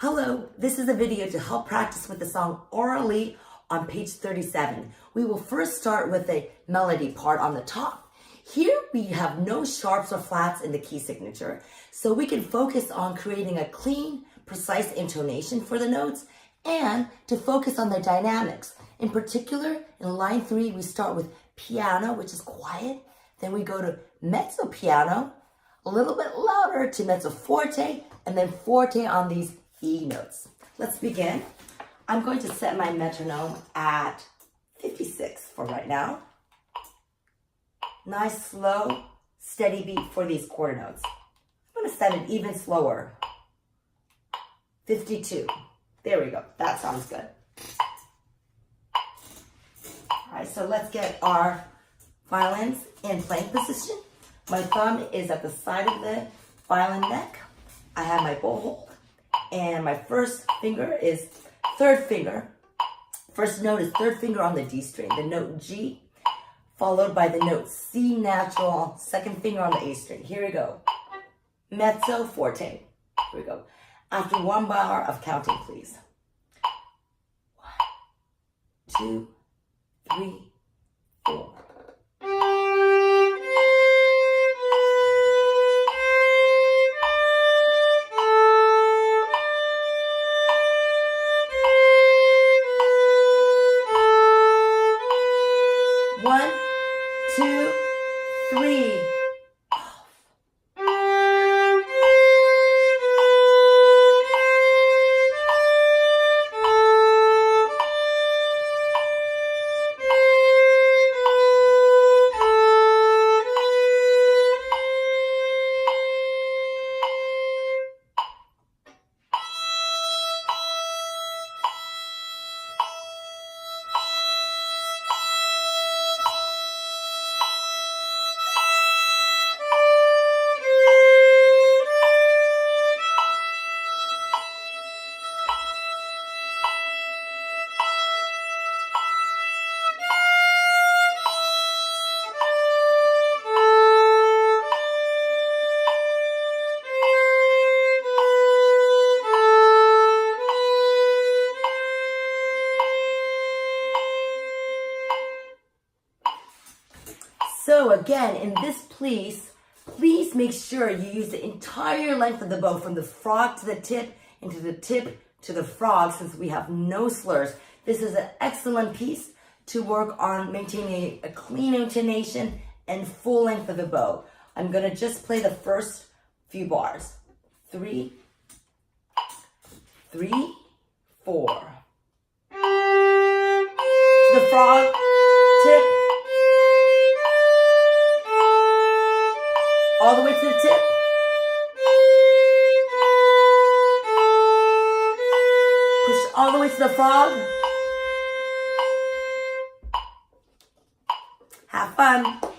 Hello, this is a video to help practice with the song orally on page 37. We will first start with the melody part on the top. Here we have no sharps or flats in the key signature, so we can focus on creating a clean, precise intonation for the notes and to focus on the dynamics. In particular, in line 3, we start with piano, which is quiet. Then we go to mezzo piano, a little bit louder to mezzo forte, and then forte on these E notes. Let's begin. I'm going to set my metronome at 56 for right now. Nice, slow, steady beat for these quarter notes. I'm going to set it even slower. 52. There we go. That sounds good. All right, so let's get our violins in playing position. My thumb is at the side of the violin neck. I have my bow hold. And my first finger is third finger. First note is third finger on the D string, the note G, followed by the note C natural, second finger on the A string. Here we go. Mezzo forte. Here we go. After 1 bar of counting, please. 1, 2, 3, 4. One, two, three. So again, in this piece, please make sure you use the entire length of the bow from the frog to the tip and to the tip to the frog, since we have no slurs. This is an excellent piece to work on maintaining a clean intonation and full length of the bow. I'm going to just play the first few bars. 3, 3, 4. To the frog, tip, all the way to the tip. Push all the way to the frog. Have fun.